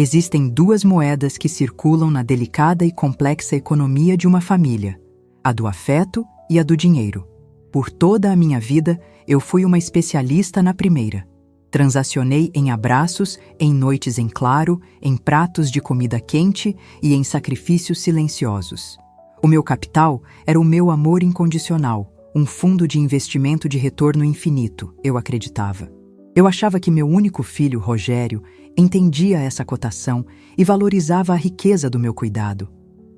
Existem duas moedas que circulam na delicada e complexa economia de uma família: a do afeto e a do dinheiro. Por toda a minha vida, eu fui uma especialista na primeira. Transacionei em abraços, em noites em claro, em pratos de comida quente e em sacrifícios silenciosos. O meu capital era o meu amor incondicional, um fundo de investimento de retorno infinito, eu acreditava. Eu achava que meu único filho, Rogério, entendia essa cotação e valorizava a riqueza do meu cuidado.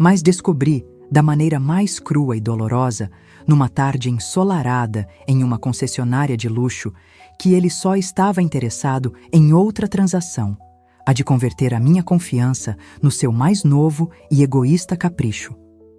Mas descobri, da maneira mais crua e dolorosa, numa tarde ensolarada em uma concessionária de luxo, que ele só estava interessado em outra transação, a de converter a minha confiança no seu mais novo e egoísta capricho.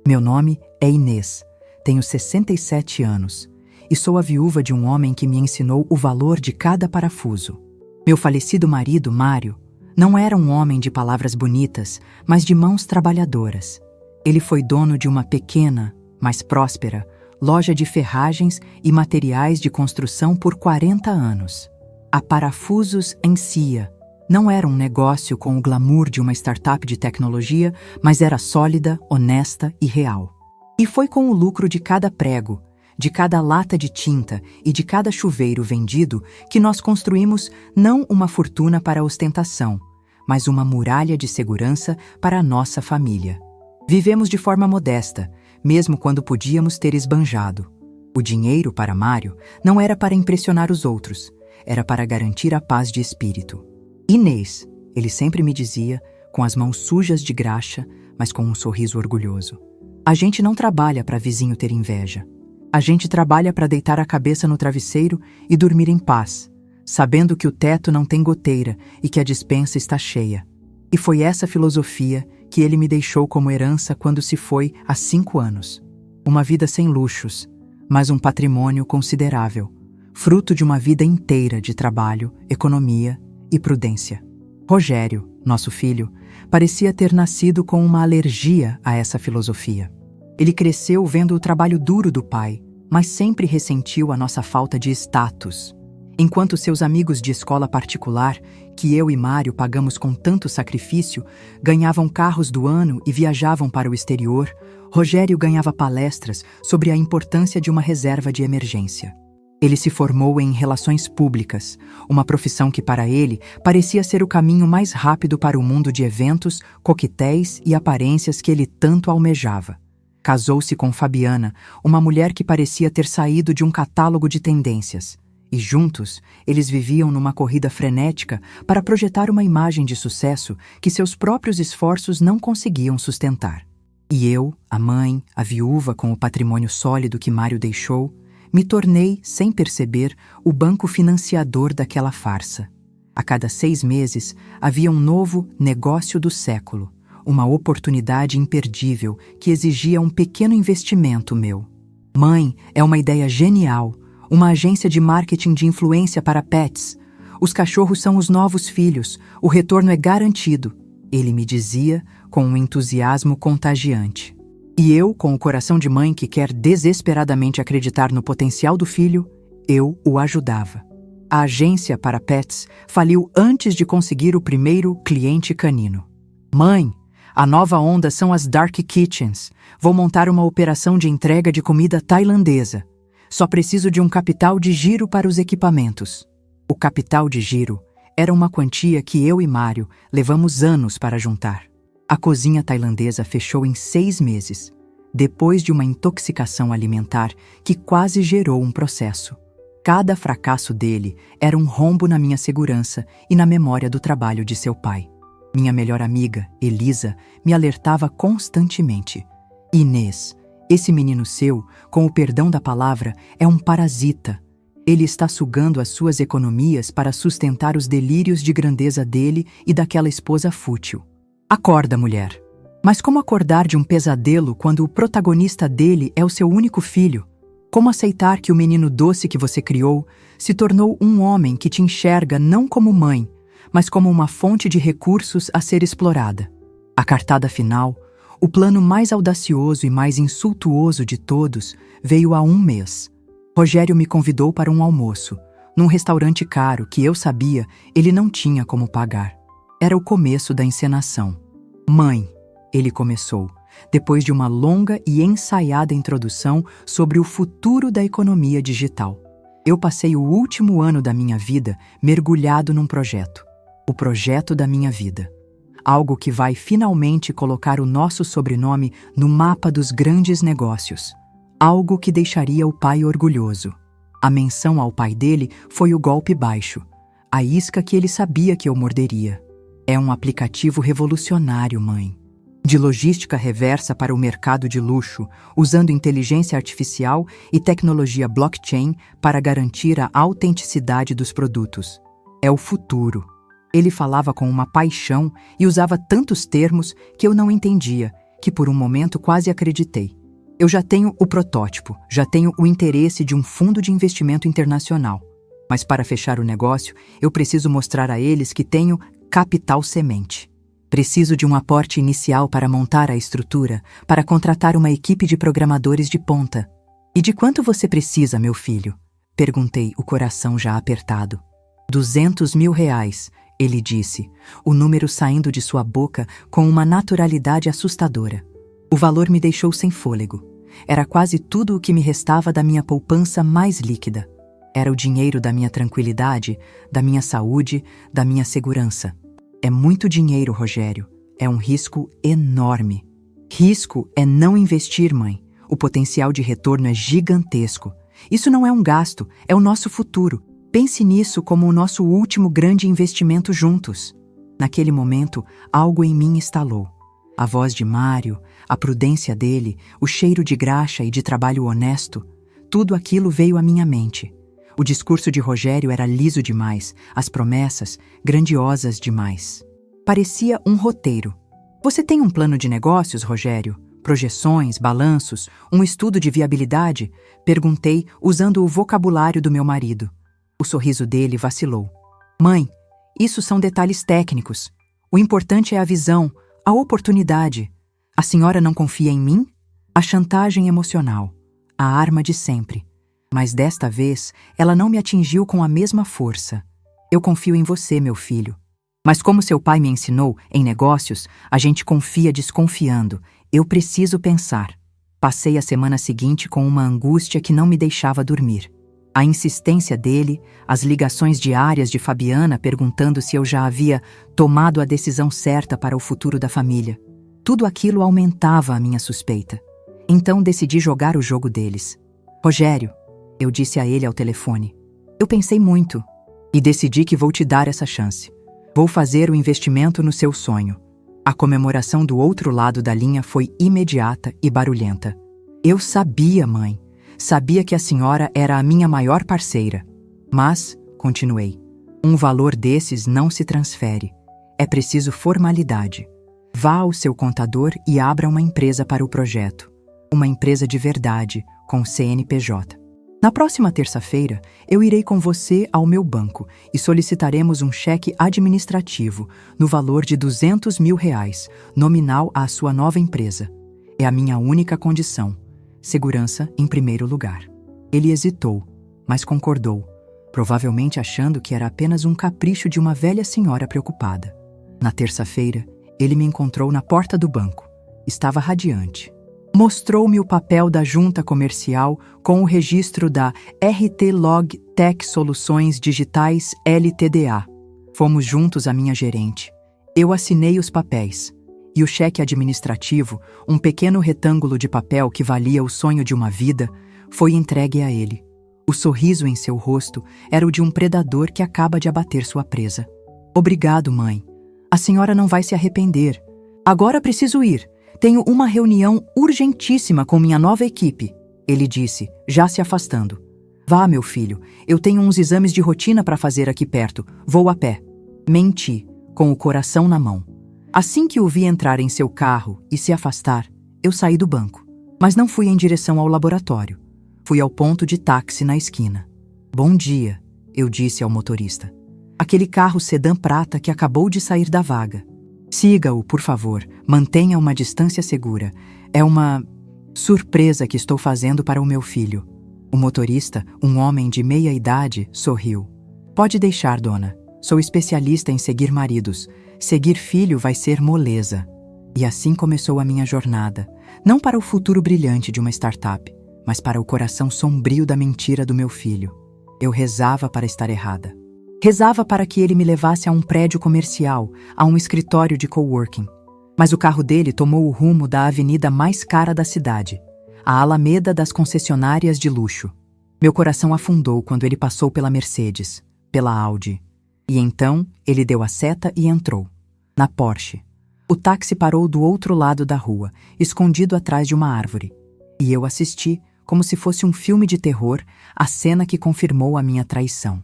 Meu nome é Inês, tenho 67 anos e sou a viúva de um homem que me ensinou o valor de cada parafuso. Meu falecido marido, Mário, não era um homem de palavras bonitas, mas de mãos trabalhadoras. Ele foi dono de uma pequena, mas próspera, loja de ferragens e materiais de construção por 40 anos. A Parafusos Encia não era um negócio com o glamour de uma startup de tecnologia, mas era sólida, honesta e real. E foi com o lucro de cada prego, de cada lata de tinta e de cada chuveiro vendido que nós construímos não uma fortuna para ostentação, mas uma muralha de segurança para a nossa família. Vivemos de forma modesta, mesmo quando podíamos ter esbanjado. O dinheiro para Mário não era para impressionar os outros, era para garantir a paz de espírito. Inês, ele sempre me dizia, com as mãos sujas de graxa, mas com um sorriso orgulhoso. A gente não trabalha para vizinho ter inveja. A gente trabalha para deitar a cabeça no travesseiro e dormir em paz, sabendo que o teto não tem goteira e que a despensa está cheia. E foi essa filosofia que ele me deixou como herança quando se foi há 5 anos. Uma vida sem luxos, mas um patrimônio considerável, fruto de uma vida inteira de trabalho, economia e prudência. Rogério, nosso filho, parecia ter nascido com uma alergia a essa filosofia. Ele cresceu vendo o trabalho duro do pai, mas sempre ressentiu a nossa falta de status. Enquanto seus amigos de escola particular, que eu e Mário pagamos com tanto sacrifício, ganhavam carros do ano e viajavam para o exterior, Rogério ganhava palestras sobre a importância de uma reserva de emergência. Ele se formou em relações públicas, uma profissão que para ele parecia ser o caminho mais rápido para o mundo de eventos, coquetéis e aparências que ele tanto almejava. Casou-se com Fabiana, uma mulher que parecia ter saído de um catálogo de tendências. E juntos, eles viviam numa corrida frenética para projetar uma imagem de sucesso que seus próprios esforços não conseguiam sustentar. E eu, a mãe, a viúva com o patrimônio sólido que Mário deixou, me tornei, sem perceber, o banco financiador daquela farsa. A cada 6 meses, havia um novo negócio do século, uma oportunidade imperdível que exigia um pequeno investimento meu. Mãe, é uma ideia genial, uma agência de marketing de influência para pets. Os cachorros são os novos filhos, o retorno é garantido, ele me dizia com um entusiasmo contagiante. E eu, com o coração de mãe que quer desesperadamente acreditar no potencial do filho, eu o ajudava. A agência para pets faliu antes de conseguir o primeiro cliente canino. Mãe, a nova onda são as Dark Kitchens. Vou montar uma operação de entrega de comida tailandesa. Só preciso de um capital de giro para os equipamentos. O capital de giro era uma quantia que eu e Mário levamos anos para juntar. A cozinha tailandesa fechou em 6 meses, depois de uma intoxicação alimentar que quase gerou um processo. Cada fracasso dele era um rombo na minha segurança e na memória do trabalho de seu pai. Minha melhor amiga, Elisa, me alertava constantemente. Inês, esse menino seu, com o perdão da palavra, é um parasita. Ele está sugando as suas economias para sustentar os delírios de grandeza dele e daquela esposa fútil. Acorda, mulher. Mas como acordar de um pesadelo quando o protagonista dele é o seu único filho? Como aceitar que o menino doce que você criou se tornou um homem que te enxerga não como mãe, mas como uma fonte de recursos a ser explorada? A cartada final, o plano mais audacioso e mais insultuoso de todos, veio há 1 mês. Rogério me convidou para um almoço, num restaurante caro que eu sabia ele não tinha como pagar. Era o começo da encenação. Mãe, ele começou, depois de uma longa e ensaiada introdução sobre o futuro da economia digital. Eu passei o último ano da minha vida mergulhado num projeto. O projeto da minha vida. Algo que vai finalmente colocar o nosso sobrenome no mapa dos grandes negócios. Algo que deixaria o pai orgulhoso. A menção ao pai dele foi o golpe baixo. A isca que ele sabia que eu morderia. É um aplicativo revolucionário, mãe. De logística reversa para o mercado de luxo, usando inteligência artificial e tecnologia blockchain para garantir a autenticidade dos produtos. É o futuro. Ele falava com uma paixão e usava tantos termos que eu não entendia, que por um momento quase acreditei. Eu já tenho o protótipo, já tenho o interesse de um fundo de investimento internacional. Mas para fechar o negócio, eu preciso mostrar a eles que tenho capital semente. Preciso de um aporte inicial para montar a estrutura, para contratar uma equipe de programadores de ponta. E de quanto você precisa, meu filho? Perguntei, o coração já apertado. 200 mil reais, ele disse, o número saindo de sua boca com uma naturalidade assustadora. O valor me deixou sem fôlego. Era quase tudo o que me restava da minha poupança mais líquida. Era o dinheiro da minha tranquilidade, da minha saúde, da minha segurança. É muito dinheiro, Rogério. É um risco enorme. Risco é não investir, mãe. O potencial de retorno é gigantesco. Isso não é um gasto, é o nosso futuro. Pense nisso como o nosso último grande investimento juntos. Naquele momento, algo em mim estalou. A voz de Mário, a prudência dele, o cheiro de graxa e de trabalho honesto, tudo aquilo veio à minha mente. O discurso de Rogério era liso demais, as promessas grandiosas demais. Parecia um roteiro. Você tem um plano de negócios, Rogério? Projeções, balanços, um estudo de viabilidade? Perguntei, usando o vocabulário do meu marido. O sorriso dele vacilou. Mãe, isso são detalhes técnicos. O importante é a visão, a oportunidade. A senhora não confia em mim? A chantagem emocional, a arma de sempre. Mas desta vez, ela não me atingiu com a mesma força. Eu confio em você, meu filho. Mas como seu pai me ensinou, em negócios, a gente confia desconfiando. Eu preciso pensar. Passei a semana seguinte com uma angústia que não me deixava dormir. A insistência dele, as ligações diárias de Fabiana perguntando se eu já havia tomado a decisão certa para o futuro da família. Tudo aquilo aumentava a minha suspeita. Então decidi jogar o jogo deles. Rogério, eu disse a ele ao telefone. Eu pensei muito e decidi que vou te dar essa chance. Vou fazer o investimento no seu sonho. A comemoração do outro lado da linha foi imediata e barulhenta. Eu sabia, mãe. Sabia que a senhora era a minha maior parceira. Mas, continuei, um valor desses não se transfere. É preciso formalidade. Vá ao seu contador e abra uma empresa para o projeto. Uma empresa de verdade, com CNPJ. Na próxima terça-feira, eu irei com você ao meu banco e solicitaremos um cheque administrativo no valor de 200 mil reais, nominal à sua nova empresa. É a minha única condição. Segurança em primeiro lugar. Ele hesitou, mas concordou, provavelmente achando que era apenas um capricho de uma velha senhora preocupada. Na terça-feira, ele me encontrou na porta do banco. Estava radiante. Mostrou-me o papel da junta comercial com o registro da RT Log Tech Soluções Digitais LTDA. Fomos juntos à minha gerente. Eu assinei os papéis. E o cheque administrativo, um pequeno retângulo de papel que valia o sonho de uma vida, foi entregue a ele. O sorriso em seu rosto era o de um predador que acaba de abater sua presa. Obrigado, mãe. A senhora não vai se arrepender. Agora preciso ir. Tenho uma reunião urgentíssima com minha nova equipe, ele disse, já se afastando. Vá, meu filho, eu tenho uns exames de rotina para fazer aqui perto. Vou a pé. Menti, com o coração na mão. Assim que o vi entrar em seu carro e se afastar, eu saí do banco. Mas não fui em direção ao laboratório. Fui ao ponto de táxi na esquina. Bom dia, eu disse ao motorista. Aquele carro sedã prata que acabou de sair da vaga. Siga-o, por favor. Mantenha uma distância segura. É uma surpresa que estou fazendo para o meu filho. O motorista, um homem de meia idade, sorriu. Pode deixar, dona. Sou especialista em seguir maridos. Seguir filho vai ser moleza. E assim começou a minha jornada, não para o futuro brilhante de uma startup, mas para o coração sombrio da mentira do meu filho. Eu rezava para estar errada. Rezava para que ele me levasse a um prédio comercial, a um escritório de coworking. Mas o carro dele tomou o rumo da avenida mais cara da cidade, a Alameda das concessionárias de luxo. Meu coração afundou quando ele passou pela Mercedes, pela Audi. E então ele deu a seta e entrou. Na Porsche. O táxi parou do outro lado da rua, escondido atrás de uma árvore. E eu assisti, como se fosse um filme de terror, a cena que confirmou a minha traição.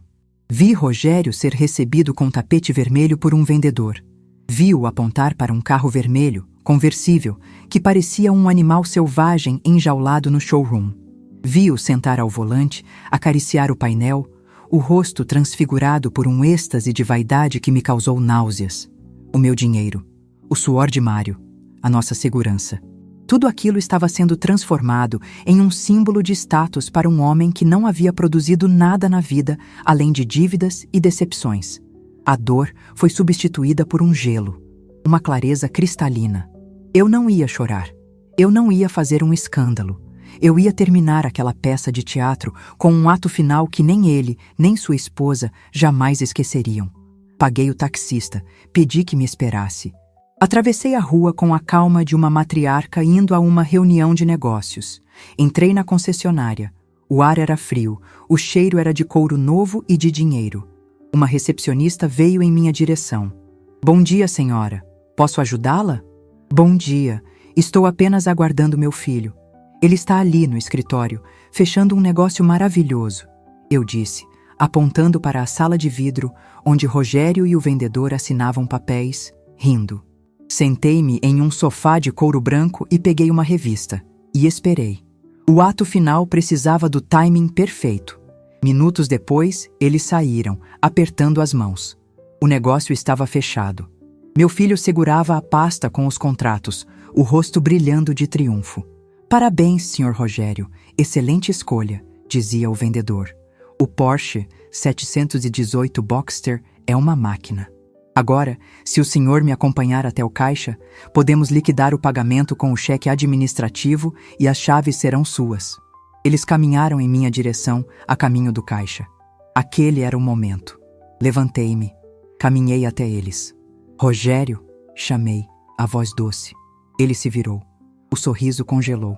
Vi Rogério ser recebido com tapete vermelho por um vendedor. Vi-o apontar para um carro vermelho, conversível, que parecia um animal selvagem enjaulado no showroom. Vi-o sentar ao volante, acariciar o painel, o rosto transfigurado por um êxtase de vaidade que me causou náuseas. O meu dinheiro, o suor de Mário, a nossa segurança. Tudo aquilo estava sendo transformado em um símbolo de status para um homem que não havia produzido nada na vida além de dívidas e decepções. A dor foi substituída por um gelo, uma clareza cristalina. Eu não ia chorar. Eu não ia fazer um escândalo. Eu ia terminar aquela peça de teatro com um ato final que nem ele, nem sua esposa jamais esqueceriam. Paguei o taxista, pedi que me esperasse. Atravessei a rua com a calma de uma matriarca indo a uma reunião de negócios. Entrei na concessionária. O ar era frio, o cheiro era de couro novo e de dinheiro. Uma recepcionista veio em minha direção. Bom dia, senhora. Posso ajudá-la? Bom dia. Estou apenas aguardando meu filho. Ele está ali no escritório, fechando um negócio maravilhoso, eu disse, apontando para a sala de vidro, onde Rogério e o vendedor assinavam papéis, rindo. Sentei-me em um sofá de couro branco e peguei uma revista. E esperei. O ato final precisava do timing perfeito. Minutos depois, eles saíram, apertando as mãos. O negócio estava fechado. Meu filho segurava a pasta com os contratos, o rosto brilhando de triunfo. Parabéns, Sr. Rogério. Excelente escolha, dizia o vendedor. O Porsche 718 Boxster é uma máquina. Agora, se o senhor me acompanhar até o caixa, podemos liquidar o pagamento com o cheque administrativo e as chaves serão suas. Eles caminharam em minha direção, a caminho do caixa. Aquele era o momento. Levantei-me. Caminhei até eles. Rogério, chamei, a voz doce. Ele se virou. O sorriso congelou.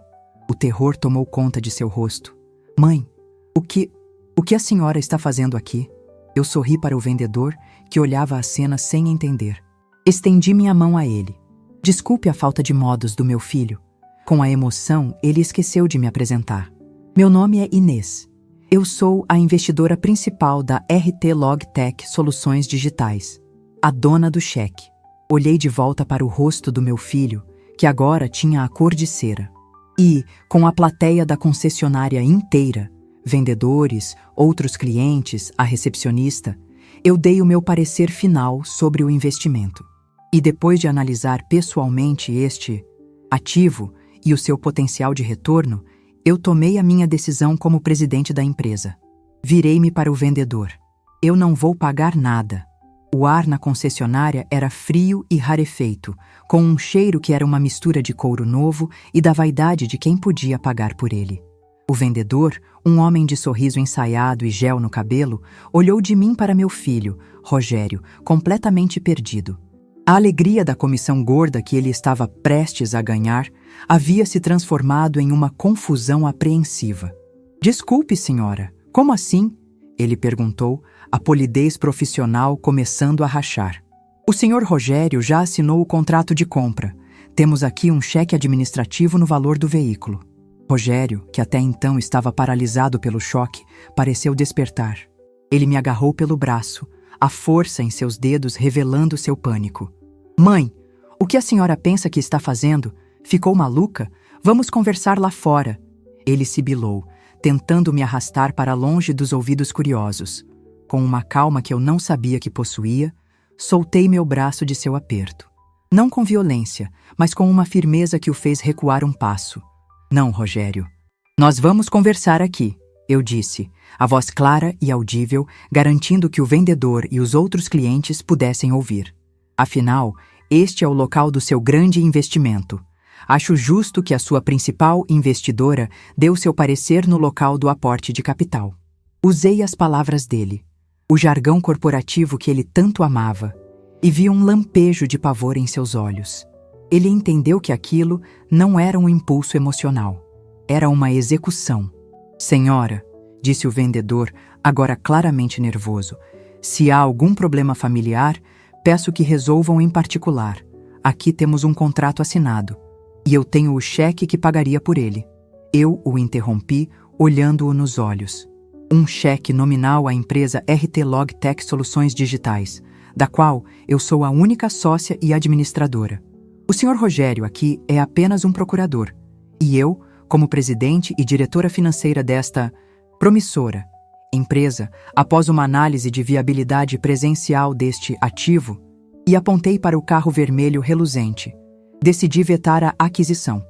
O terror tomou conta de seu rosto. Mãe, o que a senhora está fazendo aqui? Eu sorri para o vendedor, que olhava a cena sem entender. Estendi minha mão a ele. Desculpe a falta de modos do meu filho. Com a emoção, ele esqueceu de me apresentar. Meu nome é Inês. Eu sou a investidora principal da RT Logtech Soluções Digitais, a dona do cheque. Olhei de volta para o rosto do meu filho, que agora tinha a cor de cera. E, com a plateia da concessionária inteira, vendedores, outros clientes, a recepcionista, eu dei o meu parecer final sobre o investimento. E depois de analisar pessoalmente este ativo e o seu potencial de retorno, eu tomei a minha decisão como presidente da empresa. Virei-me para o vendedor. Eu não vou pagar nada. O ar na concessionária era frio e rarefeito, com um cheiro que era uma mistura de couro novo e da vaidade de quem podia pagar por ele. O vendedor, um homem de sorriso ensaiado e gel no cabelo, olhou de mim para meu filho, Rogério, completamente perdido. A alegria da comissão gorda que ele estava prestes a ganhar havia se transformado em uma confusão apreensiva. Desculpe, senhora, como assim? Ele perguntou, a polidez profissional começando a rachar. O senhor Rogério já assinou o contrato de compra. Temos aqui um cheque administrativo no valor do veículo. Rogério, que até então estava paralisado pelo choque, pareceu despertar. Ele me agarrou pelo braço, a força em seus dedos revelando seu pânico. Mãe, o que a senhora pensa que está fazendo? Ficou maluca? Vamos conversar lá fora. Ele sibilou, tentando me arrastar para longe dos ouvidos curiosos. Com uma calma que eu não sabia que possuía, soltei meu braço de seu aperto. Não com violência, mas com uma firmeza que o fez recuar um passo. Não, Rogério. Nós vamos conversar aqui, eu disse, a voz clara e audível, garantindo que o vendedor e os outros clientes pudessem ouvir. Afinal, este é o local do seu grande investimento. Acho justo que a sua principal investidora dê o seu parecer no local do aporte de capital. Usei as palavras dele, o jargão corporativo que ele tanto amava, e vi um lampejo de pavor em seus olhos. Ele entendeu que aquilo não era um impulso emocional, era uma execução. Senhora, disse o vendedor, agora claramente nervoso, se há algum problema familiar, peço que resolvam em particular. Aqui temos um contrato assinado, e eu tenho o cheque que pagaria por ele. Eu o interrompi, olhando-o nos olhos. Um cheque nominal à empresa RT Logtech Soluções Digitais, da qual eu sou a única sócia e administradora. O Sr. Rogério aqui é apenas um procurador, e eu, como presidente e diretora financeira desta promissora empresa, após uma análise de viabilidade presencial deste ativo, e apontei para o carro vermelho reluzente, decidi vetar a aquisição.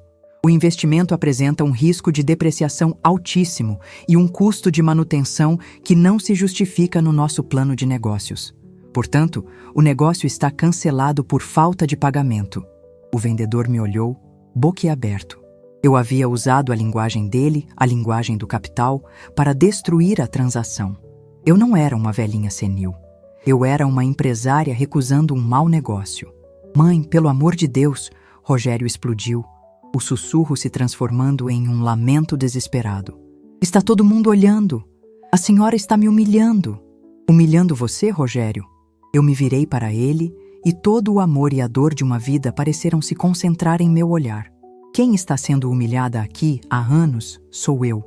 O investimento apresenta um risco de depreciação altíssimo e um custo de manutenção que não se justifica no nosso plano de negócios. Portanto, o negócio está cancelado por falta de pagamento. O vendedor me olhou, boquiaberto. Eu havia usado a linguagem dele, a linguagem do capital, para destruir a transação. Eu não era uma velhinha senil. Eu era uma empresária recusando um mau negócio. Mãe, pelo amor de Deus, Rogério explodiu, o sussurro se transformando em um lamento desesperado. Está todo mundo olhando. A senhora está me humilhando. Humilhando você, Rogério? Eu me virei para ele e todo o amor e a dor de uma vida pareceram se concentrar em meu olhar. Quem está sendo humilhada aqui há anos sou eu.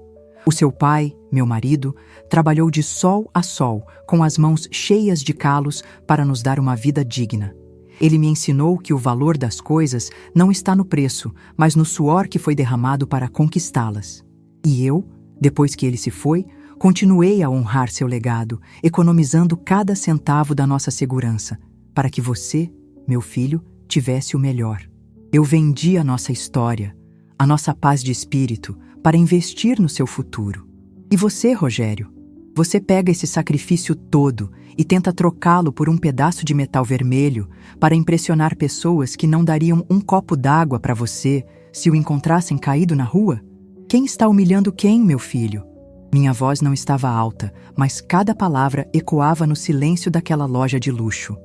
O seu pai, meu marido, trabalhou de sol a sol, com as mãos cheias de calos para nos dar uma vida digna. Ele me ensinou que o valor das coisas não está no preço, mas no suor que foi derramado para conquistá-las. E eu, depois que ele se foi, continuei a honrar seu legado, economizando cada centavo da nossa segurança, para que você, meu filho, tivesse o melhor. Eu vendi a nossa história, a nossa paz de espírito, para investir no seu futuro. E você, Rogério? Você pega esse sacrifício todo e tenta trocá-lo por um pedaço de metal vermelho para impressionar pessoas que não dariam um copo d'água para você se o encontrassem caído na rua? Quem está humilhando quem, meu filho? Minha voz não estava alta, mas cada palavra ecoava no silêncio daquela loja de luxo.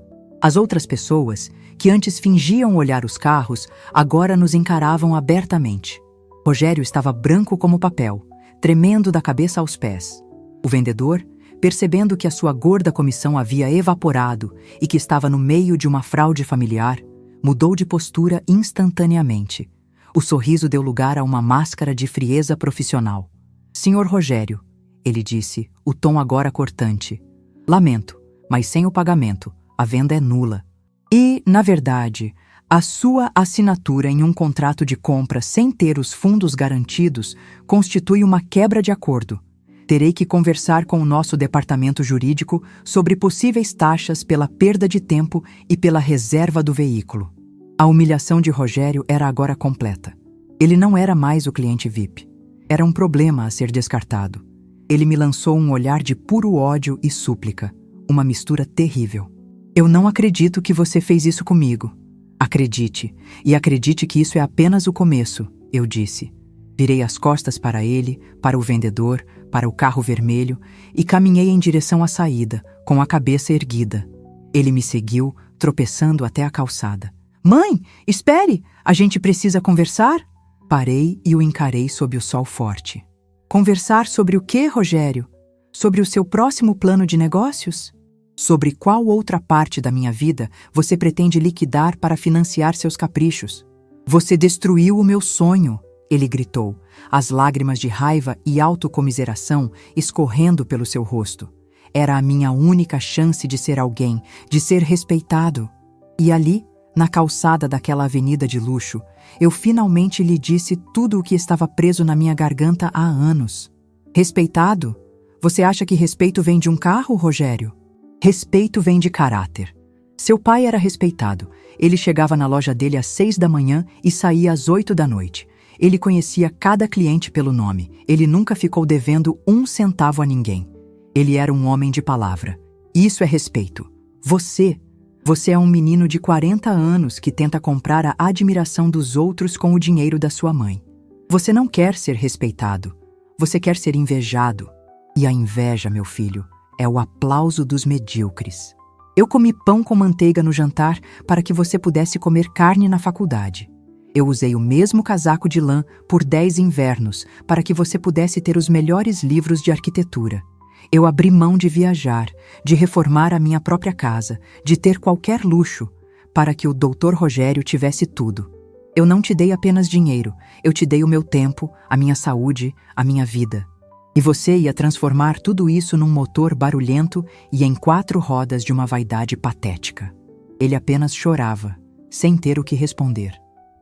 As outras pessoas, que antes fingiam olhar os carros, agora nos encaravam abertamente. Rogério estava branco como papel, tremendo da cabeça aos pés. O vendedor, percebendo que a sua gorda comissão havia evaporado e que estava no meio de uma fraude familiar, mudou de postura instantaneamente. O sorriso deu lugar a uma máscara de frieza profissional. Senhor Rogério, ele disse, o tom agora cortante. Lamento, mas sem o pagamento, a venda é nula. E, na verdade, a sua assinatura em um contrato de compra sem ter os fundos garantidos constitui uma quebra de acordo. Terei que conversar com o nosso departamento jurídico sobre possíveis taxas pela perda de tempo e pela reserva do veículo. A humilhação de Rogério era agora completa. Ele não era mais o cliente VIP. Era um problema a ser descartado. Ele me lançou um olhar de puro ódio e súplica, uma mistura terrível. Eu não acredito que você fez isso comigo. Acredite, e acredite que isso é apenas o começo, eu disse. Virei as costas para ele, para o vendedor, para o carro vermelho e caminhei em direção à saída, com a cabeça erguida. Ele me seguiu, tropeçando até a calçada. Mãe, espere! A gente precisa conversar? Parei e o encarei sob o sol forte. Conversar sobre o quê, Rogério? Sobre o seu próximo plano de negócios? Sobre qual outra parte da minha vida você pretende liquidar para financiar seus caprichos? Você destruiu o meu sonho, ele gritou, as lágrimas de raiva e autocomiseração escorrendo pelo seu rosto. Era a minha única chance de ser alguém, de ser respeitado. E ali, na calçada daquela avenida de luxo, eu finalmente lhe disse tudo o que estava preso na minha garganta há anos. Respeitado? Você acha que respeito vem de um carro, Rogério? Respeito vem de caráter. Seu pai era respeitado. Ele chegava na loja dele às 6 da manhã e saía às 8 da noite. Ele conhecia cada cliente pelo nome. Ele nunca ficou devendo um centavo a ninguém. Ele era um homem de palavra. Isso é respeito. Você Você é um menino de 40 anos que tenta comprar a admiração dos outros com o dinheiro da sua mãe. Você não quer ser respeitado. Você quer ser invejado. E a inveja, meu filho, é o aplauso dos medíocres. Eu comi pão com manteiga no jantar para que você pudesse comer carne na faculdade. Eu usei o mesmo casaco de lã por 10 invernos para que você pudesse ter os melhores livros de arquitetura. Eu abri mão de viajar, de reformar a minha própria casa, de ter qualquer luxo, para que o Dr. Rogério tivesse tudo. Eu não te dei apenas dinheiro, eu te dei o meu tempo, a minha saúde, a minha vida. E você ia transformar tudo isso num motor barulhento e em 4 rodas de uma vaidade patética. Ele apenas chorava, sem ter o que responder.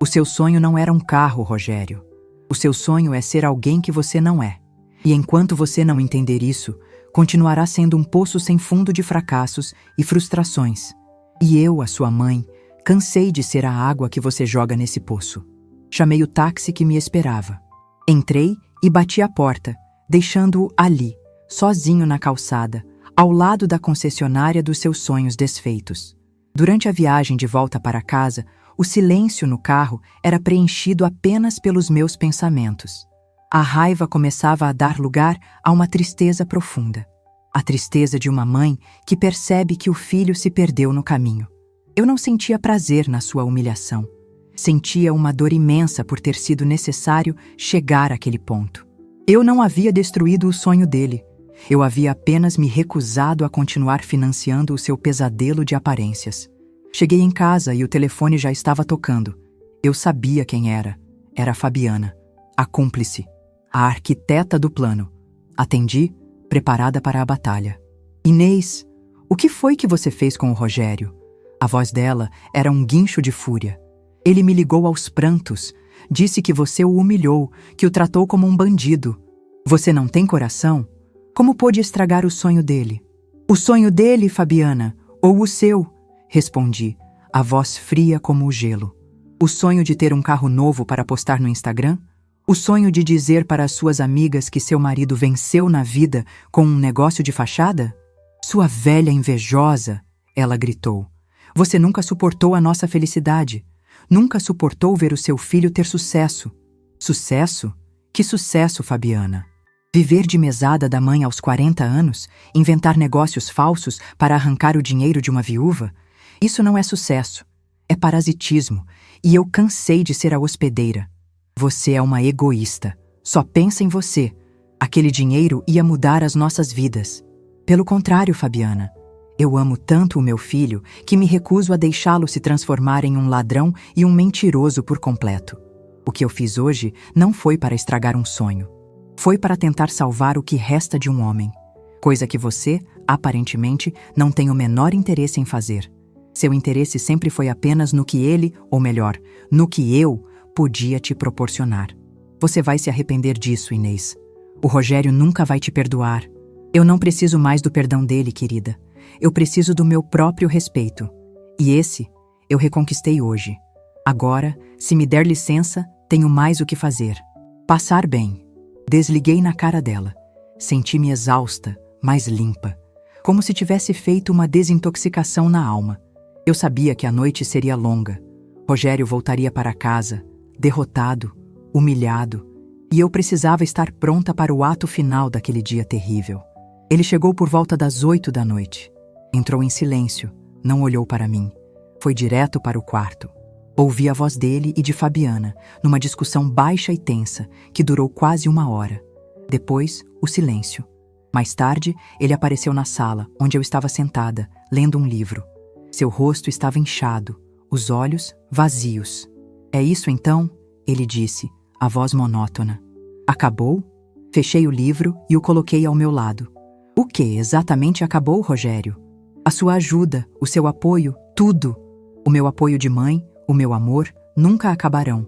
O seu sonho não era um carro, Rogério. O seu sonho é ser alguém que você não é. E enquanto você não entender isso, continuará sendo um poço sem fundo de fracassos e frustrações. E eu, a sua mãe, cansei de ser a água que você joga nesse poço. Chamei o táxi que me esperava. Entrei e bati a porta, deixando-o ali, sozinho na calçada, ao lado da concessionária dos seus sonhos desfeitos. Durante a viagem de volta para casa, o silêncio no carro era preenchido apenas pelos meus pensamentos. A raiva começava a dar lugar a uma tristeza profunda. A tristeza de uma mãe que percebe que o filho se perdeu no caminho. Eu não sentia prazer na sua humilhação. Sentia uma dor imensa por ter sido necessário chegar àquele ponto. Eu não havia destruído o sonho dele. Eu havia apenas me recusado a continuar financiando o seu pesadelo de aparências. Cheguei em casa e o telefone já estava tocando. Eu sabia quem era. Era a Fabiana, a cúmplice, a arquiteta do plano. Atendi, preparada para a batalha. Inês, o que foi que você fez com o Rogério? A voz dela era um guincho de fúria. Ele me ligou aos prantos. Disse que você o humilhou, que o tratou como um bandido. Você não tem coração? Como pôde estragar o sonho dele? O sonho dele, Fabiana, ou o seu? Respondi, a voz fria como o gelo. O sonho de ter um carro novo para postar no Instagram? O sonho de dizer para as suas amigas que seu marido venceu na vida com um negócio de fachada? Sua velha invejosa, ela gritou. Você nunca suportou a nossa felicidade. Nunca suportou ver o seu filho ter sucesso. Sucesso? Que sucesso, Fabiana? Viver de mesada da mãe aos 40 anos? Inventar negócios falsos para arrancar o dinheiro de uma viúva? Isso não é sucesso. É parasitismo. E eu cansei de ser a hospedeira. Você é uma egoísta. Só pensa em você. Aquele dinheiro ia mudar as nossas vidas. Pelo contrário, Fabiana. Eu amo tanto o meu filho que me recuso a deixá-lo se transformar em um ladrão e um mentiroso por completo. O que eu fiz hoje não foi para estragar um sonho. Foi para tentar salvar o que resta de um homem. Coisa que você, aparentemente, não tem o menor interesse em fazer. Seu interesse sempre foi apenas no que ele, ou melhor, no que eu, podia te proporcionar. Você vai se arrepender disso, Inês. O Rogério nunca vai te perdoar. Eu não preciso mais do perdão dele, querida. Eu preciso do meu próprio respeito. E esse, eu reconquistei hoje. Agora, se me der licença, tenho mais o que fazer. Passar bem. Desliguei na cara dela. Senti-me exausta, mas limpa. Como se tivesse feito uma desintoxicação na alma. Eu sabia que a noite seria longa. Rogério voltaria para casa, derrotado, humilhado, e eu precisava estar pronta para o ato final daquele dia terrível. Ele chegou por volta das 8 da noite. Entrou em silêncio, não olhou para mim. Foi direto para o quarto. Ouvi a voz dele e de Fabiana, numa discussão baixa e tensa, que durou quase 1 hora. Depois, o silêncio. Mais tarde, ele apareceu na sala, onde eu estava sentada, lendo um livro. Seu rosto estava inchado, os olhos vazios. É isso então? Ele disse, a voz monótona. Acabou? Fechei o livro e o coloquei ao meu lado. O que exatamente acabou, Rogério? A sua ajuda, o seu apoio, tudo. O meu apoio de mãe, o meu amor, nunca acabarão.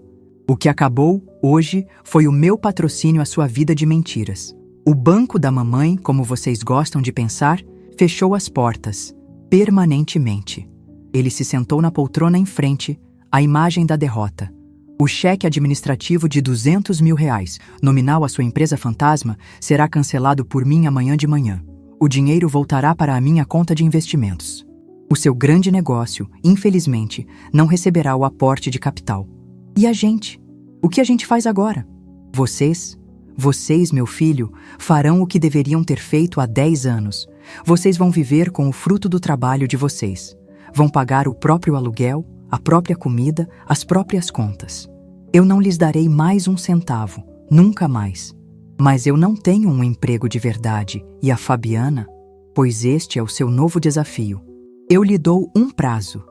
O que acabou, hoje, foi o meu patrocínio à sua vida de mentiras. O banco da mamãe, como vocês gostam de pensar, fechou as portas. Permanentemente. Ele se sentou na poltrona em frente, a imagem da derrota. O cheque administrativo de R$200 mil, nominal à sua empresa fantasma, será cancelado por mim amanhã de manhã. O dinheiro voltará para a minha conta de investimentos. O seu grande negócio, infelizmente, não receberá o aporte de capital. E a gente? O que a gente faz agora? Vocês, meu filho, farão o que deveriam ter feito há 10 anos. Vocês vão viver com o fruto do trabalho de vocês. Vão pagar o próprio aluguel, a própria comida, as próprias contas. Eu não lhes darei mais um centavo, nunca mais. Mas eu não tenho um emprego de verdade, e a Fabiana? Pois este é o seu novo desafio. Eu lhe dou um prazo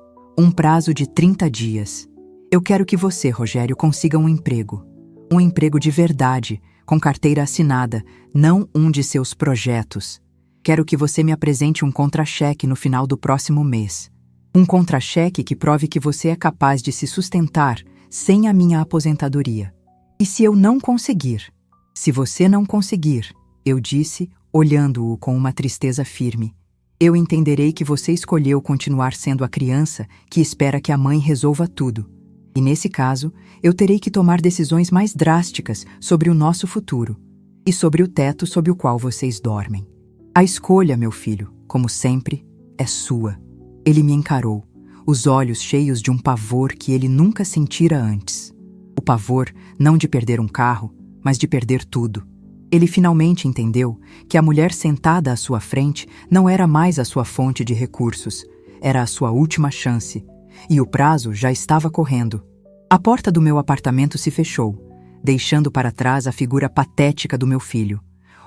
de 30 dias. Eu quero que você, Rogério, consiga um emprego de verdade, com carteira assinada, não um de seus projetos. Quero que você me apresente um contra-cheque no final do próximo mês. Um contra-cheque que prove que você é capaz de se sustentar sem a minha aposentadoria. E se eu não conseguir? Se você não conseguir, eu disse, olhando-o com uma tristeza firme, eu entenderei que você escolheu continuar sendo a criança que espera que a mãe resolva tudo. E nesse caso, eu terei que tomar decisões mais drásticas sobre o nosso futuro e sobre o teto sob o qual vocês dormem. A escolha, meu filho, como sempre, é sua. Ele me encarou, os olhos cheios de um pavor que ele nunca sentira antes. O pavor não de perder um carro, mas de perder tudo. Ele finalmente entendeu que a mulher sentada à sua frente não era mais a sua fonte de recursos, era a sua última chance, e o prazo já estava correndo. A porta do meu apartamento se fechou, deixando para trás a figura patética do meu filho,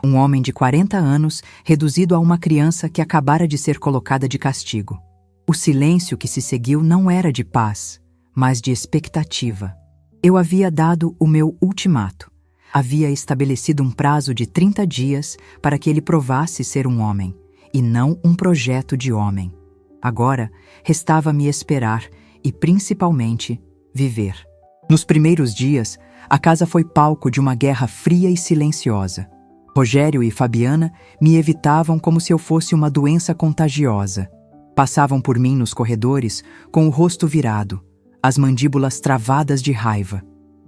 um homem de 40 anos reduzido a uma criança que acabara de ser colocada de castigo. O silêncio que se seguiu não era de paz, mas de expectativa. Eu havia dado o meu ultimato. Havia estabelecido um prazo de 30 dias para que ele provasse ser um homem, e não um projeto de homem. Agora, restava-me esperar e, principalmente, viver. Nos primeiros dias, a casa foi palco de uma guerra fria e silenciosa. Rogério e Fabiana me evitavam como se eu fosse uma doença contagiosa. Passavam por mim nos corredores com o rosto virado, as mandíbulas travadas de raiva.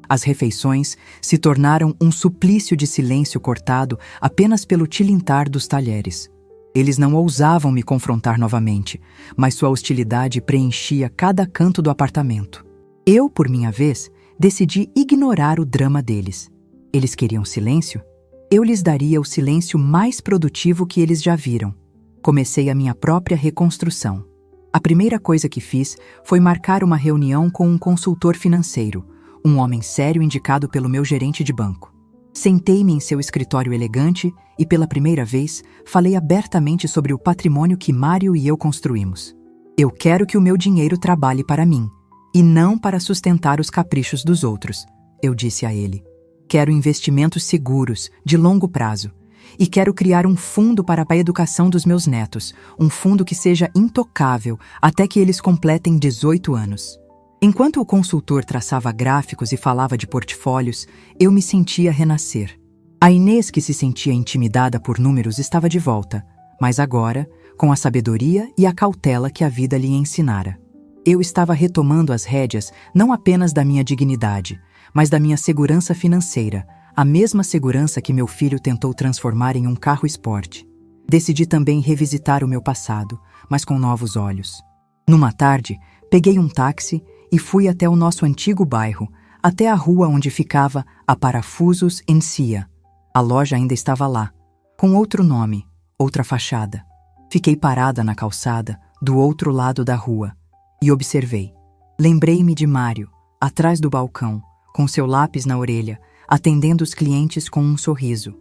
As refeições se tornaram um suplício de silêncio cortado apenas pelo tilintar dos talheres. Eles não ousavam me confrontar novamente, mas sua hostilidade preenchia cada canto do apartamento. Eu, por minha vez, decidi ignorar o drama deles. Eles queriam silêncio? Eu lhes daria o silêncio mais produtivo que eles já viram. Comecei a minha própria reconstrução. A primeira coisa que fiz foi marcar uma reunião com um consultor financeiro, um homem sério indicado pelo meu gerente de banco. Sentei-me em seu escritório elegante e, pela primeira vez, falei abertamente sobre o patrimônio que Mário e eu construímos. Eu quero que o meu dinheiro trabalhe para mim, e não para sustentar os caprichos dos outros, eu disse a ele. Quero investimentos seguros, de longo prazo, e quero criar um fundo para a educação dos meus netos, um fundo que seja intocável até que eles completem 18 anos. Enquanto o consultor traçava gráficos e falava de portfólios, eu me sentia renascer. A Inês, que se sentia intimidada por números, estava de volta, mas agora, com a sabedoria e a cautela que a vida lhe ensinara. Eu estava retomando as rédeas não apenas da minha dignidade, mas da minha segurança financeira, a mesma segurança que meu filho tentou transformar em um carro esporte. Decidi também revisitar o meu passado, mas com novos olhos. Numa tarde, peguei um táxi e fui até o nosso antigo bairro, até a rua onde ficava a Parafusos Encia. A loja ainda estava lá, com outro nome, outra fachada. Fiquei parada na calçada, do outro lado da rua, e observei. Lembrei-me de Mário, atrás do balcão, com seu lápis na orelha, atendendo os clientes com um sorriso.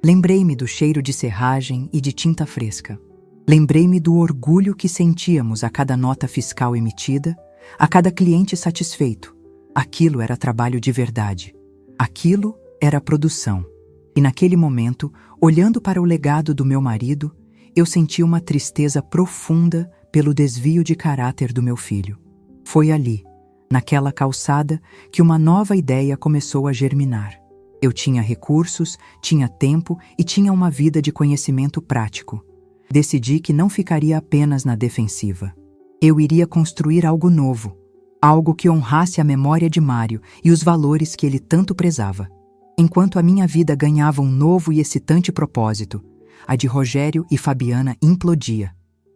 Lembrei-me do cheiro de serragem e de tinta fresca. Lembrei-me do orgulho que sentíamos a cada nota fiscal emitida, a cada cliente satisfeito. Aquilo era trabalho de verdade. Aquilo era produção. E naquele momento, olhando para o legado do meu marido, eu senti uma tristeza profunda pelo desvio de caráter do meu filho. Foi ali, naquela calçada, que uma nova ideia começou a germinar. Eu tinha recursos, tinha tempo e tinha uma vida de conhecimento prático. Decidi que não ficaria apenas na defensiva. Eu iria construir algo novo, algo que honrasse a memória de Mário e os valores que ele tanto prezava. Enquanto a minha vida ganhava um novo e excitante propósito, a de Rogério e Fabiana implodia.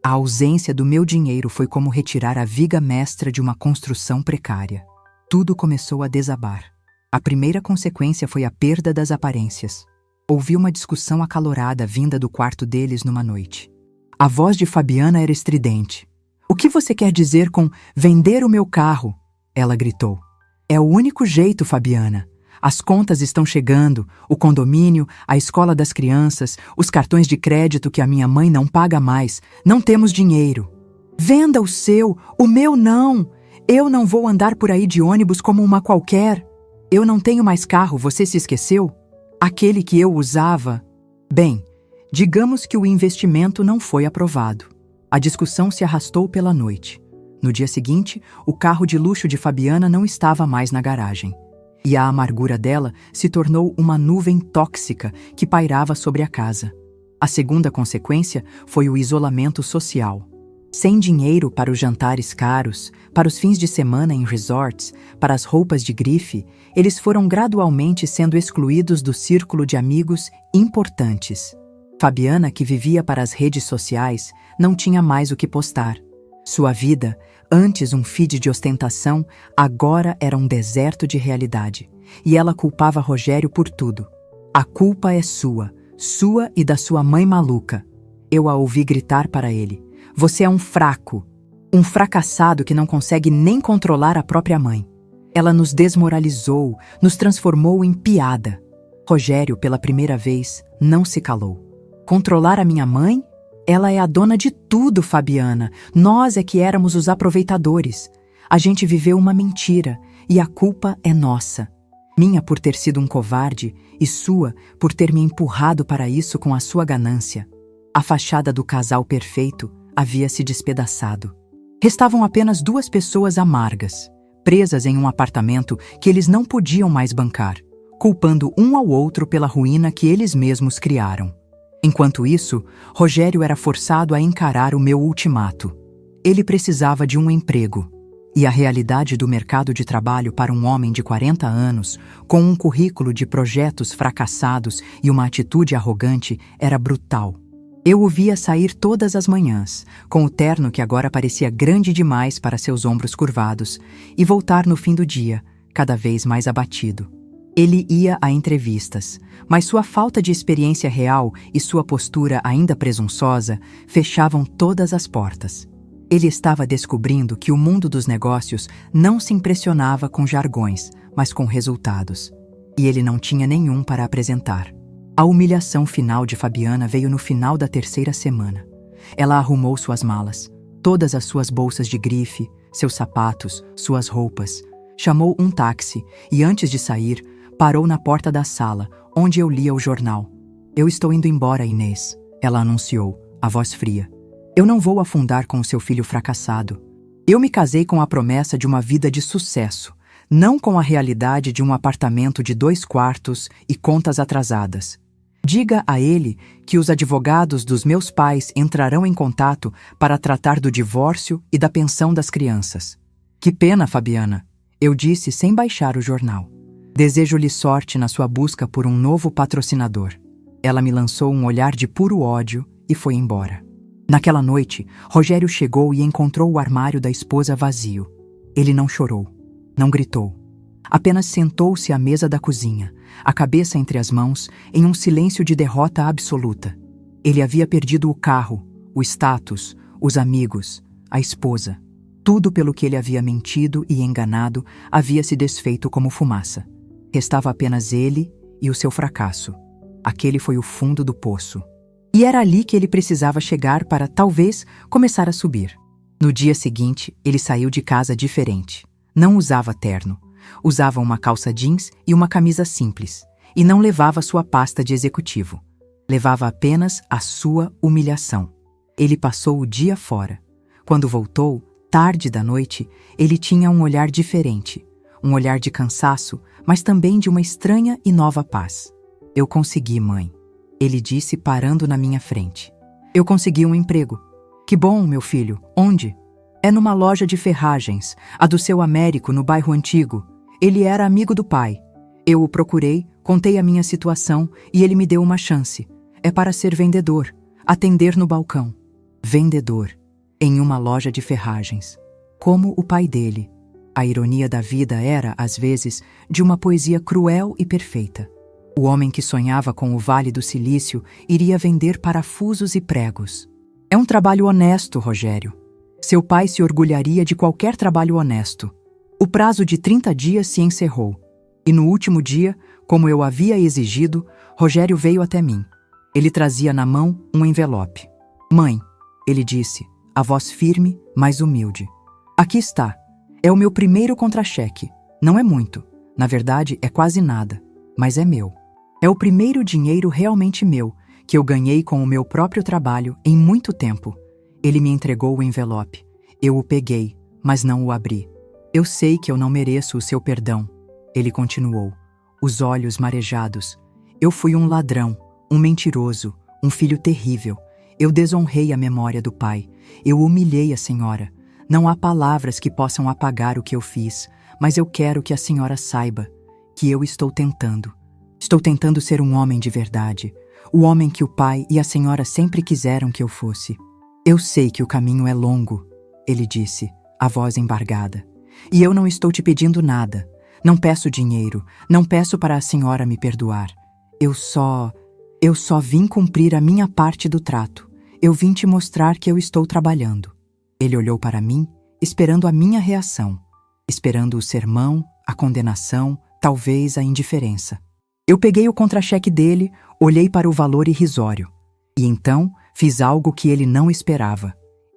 A ausência do meu dinheiro foi como retirar a viga mestra de uma construção precária. Tudo começou a desabar. A primeira consequência foi a perda das aparências. Ouvi uma discussão acalorada vinda do quarto deles numa noite. A voz de Fabiana era estridente. "O que você quer dizer com vender o meu carro?" Ela gritou. "É o único jeito, Fabiana. As contas estão chegando, o condomínio, a escola das crianças, os cartões de crédito que a minha mãe não paga mais. Não temos dinheiro." "Venda o seu, o meu não. Eu não vou andar por aí de ônibus como uma qualquer. Eu não tenho mais carro, você se esqueceu? Aquele que eu usava." Bem, digamos que o investimento não foi aprovado. A discussão se arrastou pela noite. No dia seguinte, o carro de luxo de Fabiana não estava mais na garagem. E a amargura dela se tornou uma nuvem tóxica que pairava sobre a casa. A segunda consequência foi o isolamento social. Sem dinheiro para os jantares caros, para os fins de semana em resorts, para as roupas de grife, eles foram gradualmente sendo excluídos do círculo de amigos importantes. Fabiana, que vivia para as redes sociais, não tinha mais o que postar. Sua vida, antes um feed de ostentação, agora era um deserto de realidade. E ela culpava Rogério por tudo. "A culpa é sua e da sua mãe maluca." Eu a ouvi gritar para ele. "Você é um fraco, um fracassado que não consegue nem controlar a própria mãe." Ela nos desmoralizou, nos transformou em piada. Rogério, pela primeira vez, não se calou. "Controlar a minha mãe? Ela é a dona de tudo, Fabiana. Nós é que éramos os aproveitadores. A gente viveu uma mentira e a culpa é nossa. Minha por ter sido um covarde e sua por ter me empurrado para isso com a sua ganância." A fachada do casal perfeito havia se despedaçado. Restavam apenas duas pessoas amargas, presas em um apartamento que eles não podiam mais bancar, culpando um ao outro pela ruína que eles mesmos criaram. Enquanto isso, Rogério era forçado a encarar o meu ultimato. Ele precisava de um emprego. E a realidade do mercado de trabalho para um homem de 40 anos, com um currículo de projetos fracassados e uma atitude arrogante, era brutal. Eu o via sair todas as manhãs, com o terno que agora parecia grande demais para seus ombros curvados, e voltar no fim do dia, cada vez mais abatido. Ele ia a entrevistas, mas sua falta de experiência real e sua postura ainda presunçosa fechavam todas as portas. Ele estava descobrindo que o mundo dos negócios não se impressionava com jargões, mas com resultados. E ele não tinha nenhum para apresentar. A humilhação final de Fabiana veio no final da terceira semana. Ela arrumou suas malas, todas as suas bolsas de grife, seus sapatos, suas roupas. Chamou um táxi e, antes de sair, parou na porta da sala, onde eu lia o jornal. "Eu estou indo embora, Inês", ela anunciou, a voz fria. "Eu não vou afundar com o seu filho fracassado. Eu me casei com a promessa de uma vida de sucesso, não com a realidade de um apartamento de 2 quartos e contas atrasadas. Diga a ele que os advogados dos meus pais entrarão em contato para tratar do divórcio e da pensão das crianças." "Que pena, Fabiana", eu disse sem baixar o jornal. "Desejo-lhe sorte na sua busca por um novo patrocinador." Ela me lançou um olhar de puro ódio e foi embora. Naquela noite, Rogério chegou e encontrou o armário da esposa vazio. Ele não chorou, não gritou. Apenas sentou-se à mesa da cozinha, a cabeça entre as mãos, em um silêncio de derrota absoluta. Ele havia perdido o carro, o status, os amigos, a esposa. Tudo pelo que ele havia mentido e enganado havia se desfeito como fumaça. Restava apenas ele e o seu fracasso. Aquele foi o fundo do poço. E era ali que ele precisava chegar para, talvez, começar a subir. No dia seguinte, ele saiu de casa diferente. Não usava terno. Usava uma calça jeans e uma camisa simples. E não levava sua pasta de executivo. Levava apenas a sua humilhação. Ele passou o dia fora. Quando voltou, tarde da noite, ele tinha um olhar diferente. Um olhar de cansaço, mas também de uma estranha e nova paz. "Eu consegui, mãe", ele disse parando na minha frente. "Eu consegui um emprego." "Que bom, meu filho. Onde?" "É numa loja de ferragens, a do seu Américo, no bairro Antigo. Ele era amigo do pai. Eu o procurei, contei a minha situação e ele me deu uma chance. É para ser vendedor, atender no balcão." Vendedor. em uma loja de ferragens. Como o pai dele. A ironia da vida era, às vezes, de uma poesia cruel e perfeita. O homem que sonhava com o Vale do Silício iria vender parafusos e pregos. É um trabalho honesto, Rogério. Seu pai se orgulharia de qualquer trabalho honesto. O prazo de 30 dias se encerrou. E no último dia, como eu havia exigido, Rogério veio até mim. Ele trazia na mão um envelope. Mãe, ele disse, a voz firme, mas humilde. Aqui está. É o meu primeiro contra-cheque. Não é muito. Na verdade, é quase nada. Mas é meu. É o primeiro dinheiro realmente meu, que eu ganhei com o meu próprio trabalho em muito tempo. Ele me entregou o envelope. Eu o peguei, mas não o abri. Eu sei que eu não mereço o seu perdão. Ele continuou, os olhos marejados. Eu fui um ladrão, um mentiroso, um filho terrível. Eu desonrei a memória do pai. Eu humilhei a senhora. Não há palavras que possam apagar o que eu fiz, mas eu quero que a senhora saiba que eu estou tentando. Estou tentando ser um homem de verdade, o homem que o pai e a senhora sempre quiseram que eu fosse. Eu sei que o caminho é longo, ele disse, a voz embargada. E eu não estou te pedindo nada. Não peço dinheiro, não peço para a senhora me perdoar. Eu só vim cumprir a minha parte do trato. Eu vim te mostrar que eu estou trabalhando. Ele olhou para mim, esperando a minha reação, esperando o sermão, a condenação, talvez a indiferença. Eu peguei o contra-cheque dele, olhei para o valor irrisório. E então fiz algo que ele não esperava.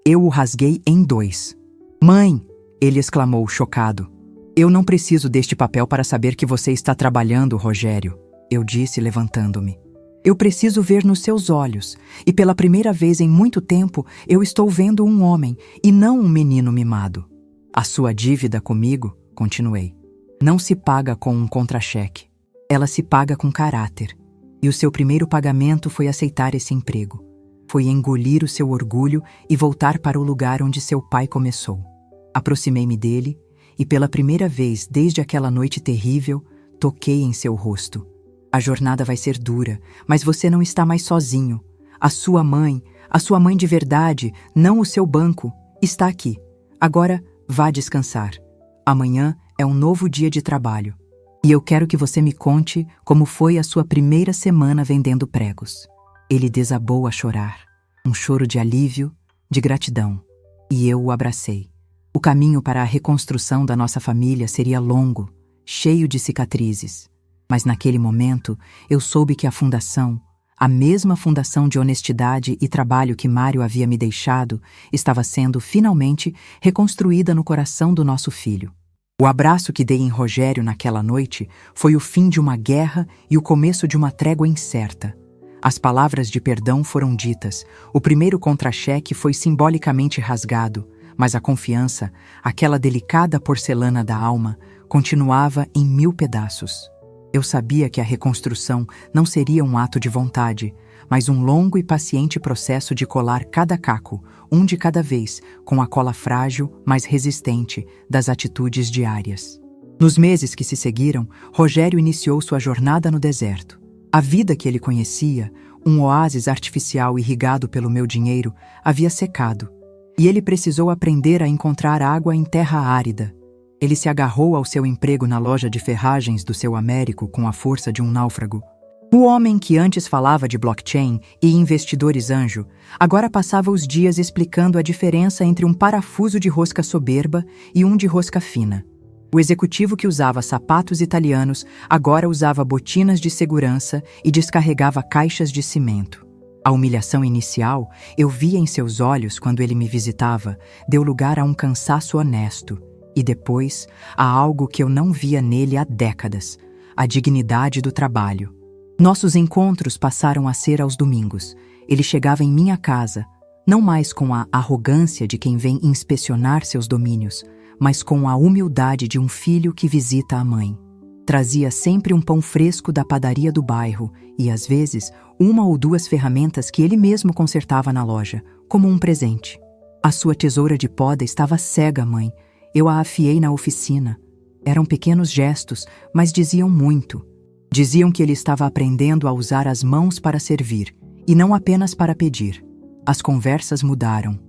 Eu o rasguei em 2. Mãe! Ele exclamou, chocado. Eu não preciso deste papel para saber que você está trabalhando, Rogério. Eu disse, levantando-me. Eu preciso ver nos seus olhos, e pela primeira vez em muito tempo eu estou vendo um homem, e não um menino mimado. A sua dívida comigo, continuei, não se paga com um contra-cheque. Ela se paga com caráter. E o seu primeiro pagamento foi aceitar esse emprego. Foi engolir o seu orgulho e voltar para o lugar onde seu pai começou. Aproximei-me dele e, pela primeira vez desde aquela noite terrível, toquei em seu rosto. A jornada vai ser dura, mas você não está mais sozinho. A sua mãe de verdade, não o seu banco, está aqui. Agora, vá descansar. Amanhã é um novo dia de trabalho. E eu quero que você me conte como foi a sua primeira semana vendendo pregos. Ele desabou a chorar. Um choro de alívio, de gratidão. E eu o abracei. O caminho para a reconstrução da nossa família seria longo, cheio de cicatrizes. Mas naquele momento, eu soube que a fundação, a mesma fundação de honestidade e trabalho que Mário havia me deixado, estava sendo, finalmente, reconstruída no coração do nosso filho. O abraço que dei em Rogério naquela noite foi o fim de uma guerra e o começo de uma trégua incerta. As palavras de perdão foram ditas, o primeiro contra-cheque foi simbolicamente rasgado, mas a confiança, aquela delicada porcelana da alma, continuava em 1000 pedaços. Eu sabia que a reconstrução não seria um ato de vontade, mas um longo e paciente processo de colar cada caco, um de cada vez, com a cola frágil, mas resistente, das atitudes diárias. Nos meses que se seguiram, Rogério iniciou sua jornada no deserto. A vida que ele conhecia, um oásis artificial irrigado pelo meu dinheiro, havia secado, e ele precisou aprender a encontrar água em terra árida. Ele se agarrou ao seu emprego na loja de ferragens do seu Américo com a força de um náufrago. O homem que antes falava de blockchain e investidores anjo, agora passava os dias explicando a diferença entre um parafuso de rosca soberba e um de rosca fina. O executivo que usava sapatos italianos agora usava botinas de segurança e descarregava caixas de cimento. A humilhação inicial, eu via em seus olhos quando ele me visitava, deu lugar a um cansaço honesto. E depois, a algo que eu não via nele há décadas, a dignidade do trabalho. Nossos encontros passaram a ser aos domingos. Ele chegava em minha casa, não mais com a arrogância de quem vem inspecionar seus domínios, mas com a humildade de um filho que visita a mãe. Trazia sempre um pão fresco da padaria do bairro e, às vezes, 1 ou 2 ferramentas que ele mesmo consertava na loja, como um presente. A sua tesoura de poda estava cega, mãe. Eu a afiei na oficina. Eram pequenos gestos, mas diziam muito. Diziam que ele estava aprendendo a usar as mãos para servir, e não apenas para pedir. As conversas mudaram.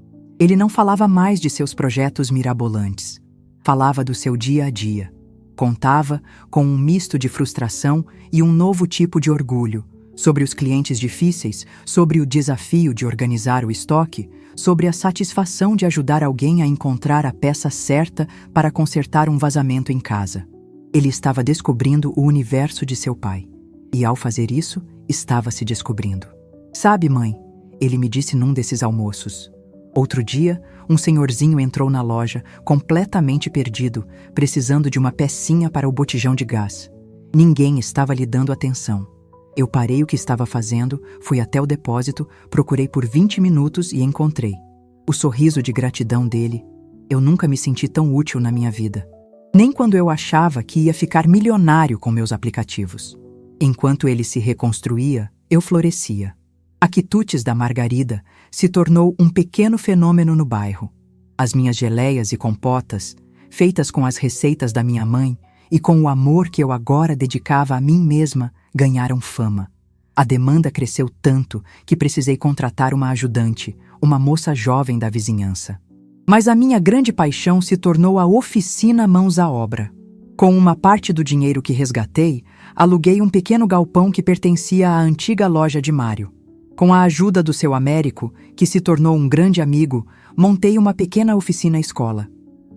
Ele não falava mais de seus projetos mirabolantes. Falava do seu dia a dia. Contava, com um misto de frustração e um novo tipo de orgulho, sobre os clientes difíceis, sobre o desafio de organizar o estoque, sobre a satisfação de ajudar alguém a encontrar a peça certa para consertar um vazamento em casa. Ele estava descobrindo o universo de seu pai. E ao fazer isso, estava se descobrindo. Sabe, mãe, ele me disse num desses almoços. Outro dia, um senhorzinho entrou na loja, completamente perdido, precisando de uma pecinha para o botijão de gás. Ninguém estava lhe dando atenção. Eu parei o que estava fazendo, fui até o depósito, procurei por 20 minutos e encontrei. O sorriso de gratidão dele. Eu nunca me senti tão útil na minha vida. Nem quando eu achava que ia ficar milionário com meus aplicativos. Enquanto ele se reconstruía, eu florescia. A quitutes da Margarida se tornou um pequeno fenômeno no bairro. As minhas geleias e compotas, feitas com as receitas da minha mãe e com o amor que eu agora dedicava a mim mesma, ganharam fama. A demanda cresceu tanto que precisei contratar uma ajudante, uma moça jovem da vizinhança. Mas a minha grande paixão se tornou a oficina Mãos à Obra. Com uma parte do dinheiro que resgatei, aluguei um pequeno galpão que pertencia à antiga loja de Mário. Com a ajuda do seu Américo, que se tornou um grande amigo, montei uma pequena oficina-escola.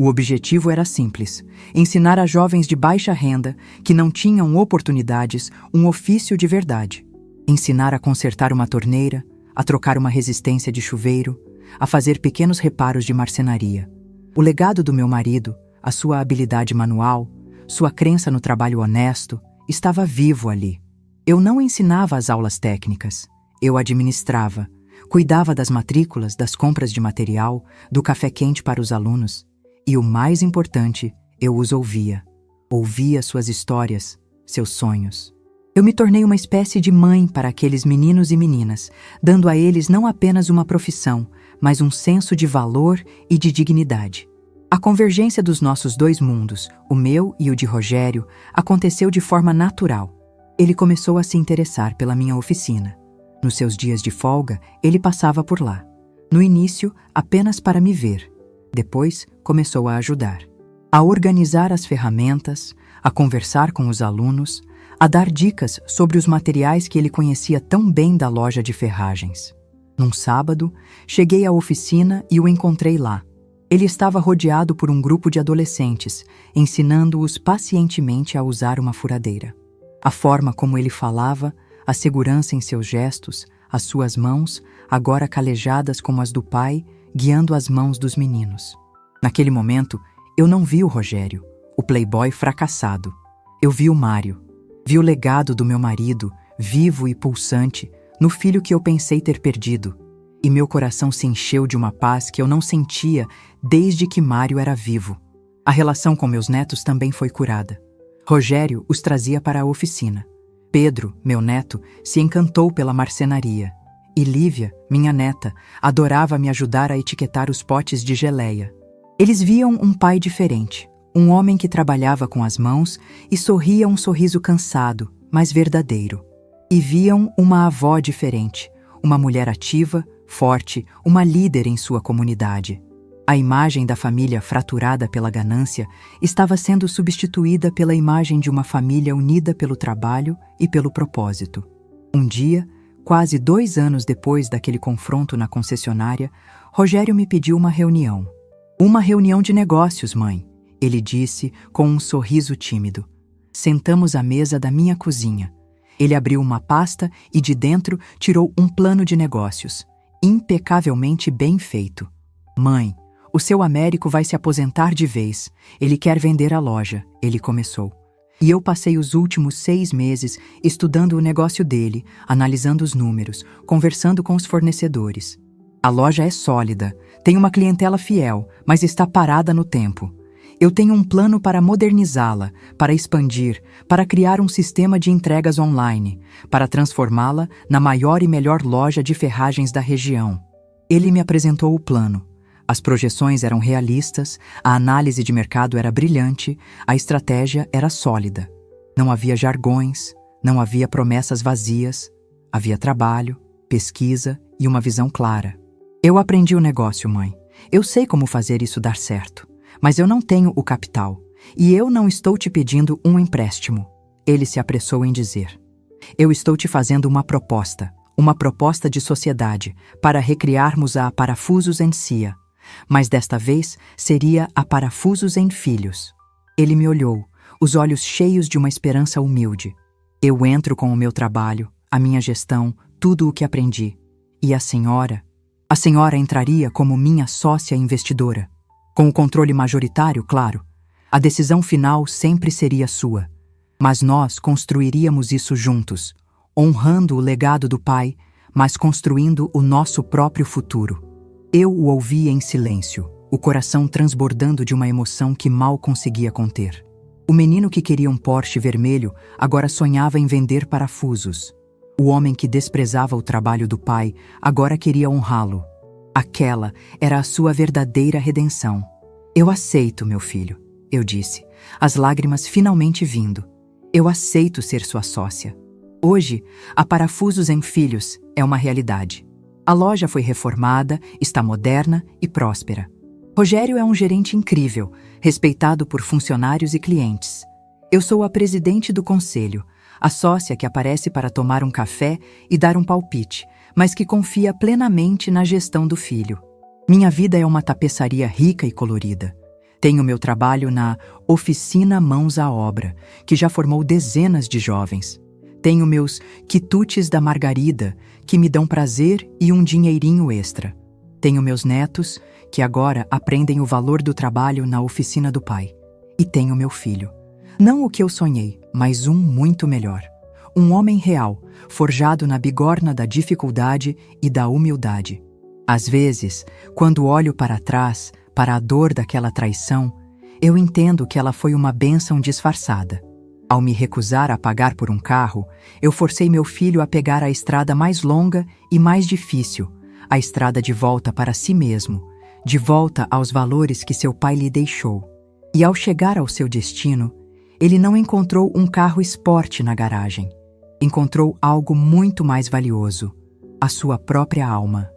O objetivo era simples: ensinar a jovens de baixa renda, que não tinham oportunidades, um ofício de verdade. Ensinar a consertar uma torneira, a trocar uma resistência de chuveiro, a fazer pequenos reparos de marcenaria. O legado do meu marido, a sua habilidade manual, sua crença no trabalho honesto, estava vivo ali. Eu não ensinava as aulas técnicas. Eu administrava, cuidava das matrículas, das compras de material, do café quente para os alunos. E o mais importante, eu os ouvia. Ouvia suas histórias, seus sonhos. Eu me tornei uma espécie de mãe para aqueles meninos e meninas, dando a eles não apenas uma profissão, mas um senso de valor e de dignidade. A convergência dos nossos dois mundos, o meu e o de Rogério, aconteceu de forma natural. Ele começou a se interessar pela minha oficina. Nos seus dias de folga, ele passava por lá. No início, apenas para me ver. Depois, começou a ajudar. A organizar as ferramentas, a conversar com os alunos, a dar dicas sobre os materiais que ele conhecia tão bem da loja de ferragens. Num sábado, cheguei à oficina e o encontrei lá. Ele estava rodeado por um grupo de adolescentes, ensinando-os pacientemente a usar uma furadeira. A forma como ele falava, a segurança em seus gestos, as suas mãos, agora calejadas como as do pai, guiando as mãos dos meninos. Naquele momento, eu não vi o Rogério, o playboy fracassado. Eu vi o Mário. Vi o legado do meu marido, vivo e pulsante, no filho que eu pensei ter perdido. E meu coração se encheu de uma paz que eu não sentia desde que Mário era vivo. A relação com meus netos também foi curada. Rogério os trazia para a oficina. Pedro, meu neto, se encantou pela marcenaria. E Lívia, minha neta, adorava me ajudar a etiquetar os potes de geleia. Eles viam um pai diferente, um homem que trabalhava com as mãos e sorria um sorriso cansado, mas verdadeiro. E viam uma avó diferente, uma mulher ativa, forte, uma líder em sua comunidade. A imagem da família fraturada pela ganância estava sendo substituída pela imagem de uma família unida pelo trabalho e pelo propósito. Um dia, quase 2 anos depois daquele confronto na concessionária, Rogério me pediu uma reunião. Uma reunião de negócios, mãe, ele disse com um sorriso tímido. Sentamos à mesa da minha cozinha. Ele abriu uma pasta e de dentro tirou um plano de negócios, impecavelmente bem feito. Mãe, o seu Américo vai se aposentar de vez. Ele quer vender a loja, ele começou. E eu passei os últimos 6 meses estudando o negócio dele, analisando os números, conversando com os fornecedores. A loja é sólida, tem uma clientela fiel, mas está parada no tempo. Eu tenho um plano para modernizá-la, para expandir, para criar um sistema de entregas online, para transformá-la na maior e melhor loja de ferragens da região. Ele me apresentou o plano. As projeções eram realistas, a análise de mercado era brilhante, a estratégia era sólida. Não havia jargões, não havia promessas vazias, havia trabalho, pesquisa e uma visão clara. Eu aprendi o negócio, mãe. Eu sei como fazer isso dar certo, mas eu não tenho o capital, e eu não estou te pedindo um empréstimo. Ele se apressou em dizer. Eu estou te fazendo uma proposta de sociedade, para recriarmos a Parafusos em Cia, mas desta vez seria a Parafusos em Filhos. Ele me olhou, os olhos cheios de uma esperança humilde. Eu entro com o meu trabalho, a minha gestão, tudo o que aprendi. E a senhora? A senhora entraria como minha sócia investidora. Com o controle majoritário, claro. A decisão final sempre seria sua. Mas nós construiríamos isso juntos, honrando o legado do pai, mas construindo o nosso próprio futuro. Eu o ouvia em silêncio, o coração transbordando de uma emoção que mal conseguia conter. O menino que queria um Porsche vermelho agora sonhava em vender parafusos. O homem que desprezava o trabalho do pai agora queria honrá-lo. Aquela era a sua verdadeira redenção. Eu aceito, meu filho, eu disse, as lágrimas finalmente vindo. Eu aceito ser sua sócia. Hoje, a Parafusos em Filhos é uma realidade. A loja foi reformada, está moderna e próspera. Rogério é um gerente incrível, respeitado por funcionários e clientes. Eu sou a presidente do conselho, a sócia que aparece para tomar um café e dar um palpite, mas que confia plenamente na gestão do filho. Minha vida é uma tapeçaria rica e colorida. Tenho meu trabalho na Oficina Mãos à Obra, que já formou dezenas de jovens. Tenho meus quitutes da Margarida, que me dão prazer e um dinheirinho extra. Tenho meus netos, que agora aprendem o valor do trabalho na oficina do pai. E tenho meu filho. Não o que eu sonhei, mas um muito melhor. Um homem real, forjado na bigorna da dificuldade e da humildade. Às vezes, quando olho para trás, para a dor daquela traição, eu entendo que ela foi uma bênção disfarçada. Ao me recusar a pagar por um carro, eu forcei meu filho a pegar a estrada mais longa e mais difícil, a estrada de volta para si mesmo, de volta aos valores que seu pai lhe deixou. E ao chegar ao seu destino, ele não encontrou um carro esporte na garagem. Encontrou algo muito mais valioso, a sua própria alma.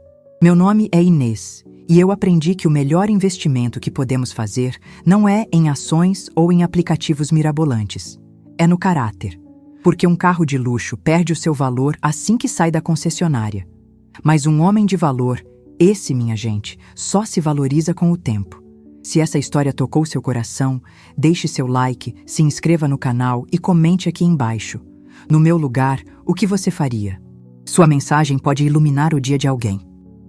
Meu nome é Inês, e eu aprendi que o melhor investimento que podemos fazer não é em ações ou em aplicativos mirabolantes. É no caráter. Porque um carro de luxo perde o seu valor assim que sai da concessionária. Mas um homem de valor, esse, minha gente, só se valoriza com o tempo. Se essa história tocou seu coração, deixe seu like, se inscreva no canal e comente aqui embaixo. No meu lugar, o que você faria? Sua mensagem pode iluminar o dia de alguém.